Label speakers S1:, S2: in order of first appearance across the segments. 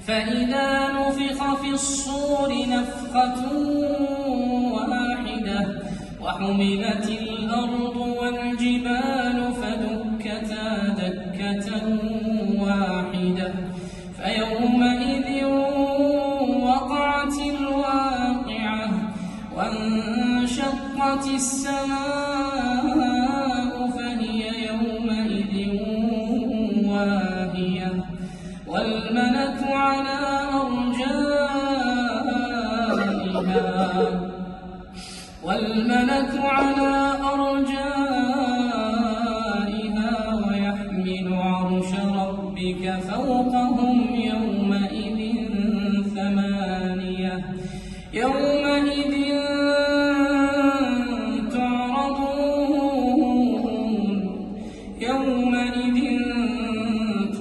S1: فإذا نفخ في الصور نفخة واحدة وحملت الأرض والجبال فدكتا دكة واحدة فيومئذ وقعت الواقعة وانشقت السماء فهي يومئذ واهية والملك على أرجائها ويحمل عرش ربك فوقهم يومئذ ثمانية يومئذ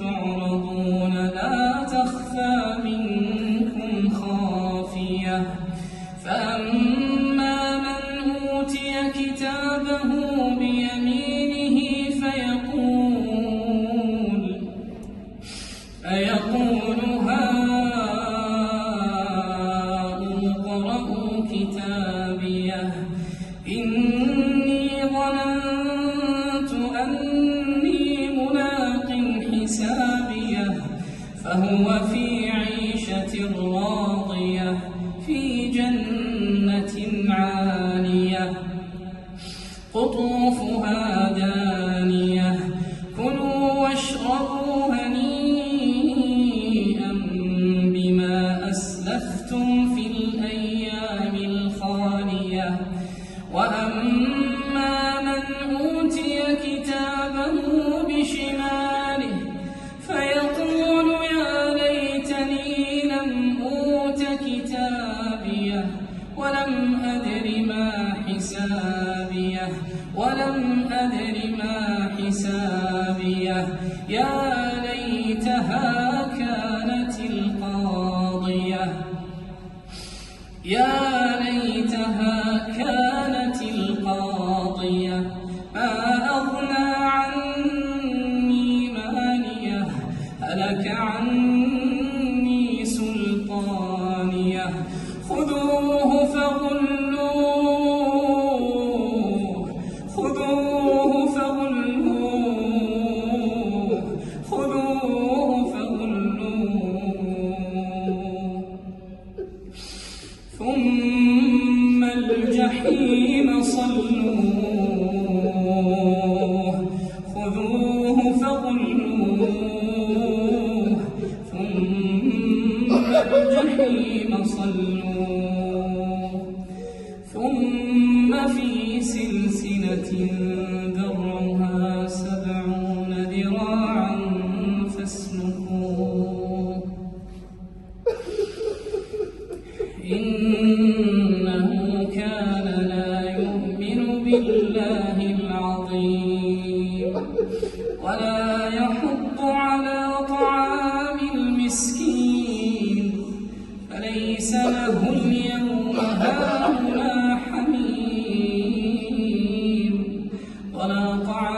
S1: تعرضون لا تخفى منكم خافية فأما من أوتي كتابه بيمينه فيقول هاؤم اقرءوا كتابيه إني ظننت أني ملاق حسابيه فهو في عيشة راضية في جنة عالية قطوفها دانية كلوا واشربوا هنيئا بما أسلفتم في الأيام الخالية وأما من أوتي كتابه بشماله فيقول يا ليتني لم أوت كتابيه ولم أدر ما حسابيه يا ليتها كانت القاضية ما أغنى عني ماليه هلك عني سلطانيه خذوه فغلوه ثم الجحيم صلوه خذوه فغلوه ثم الجحيم صلوه ثم في سلسلة ذرعها 70 ذراعا فاسلكوه إنه كان لا يؤمن بالله العظيم ولا يحض على طعام المسكين فليس له اليوم هاهنا حميم ولا طعام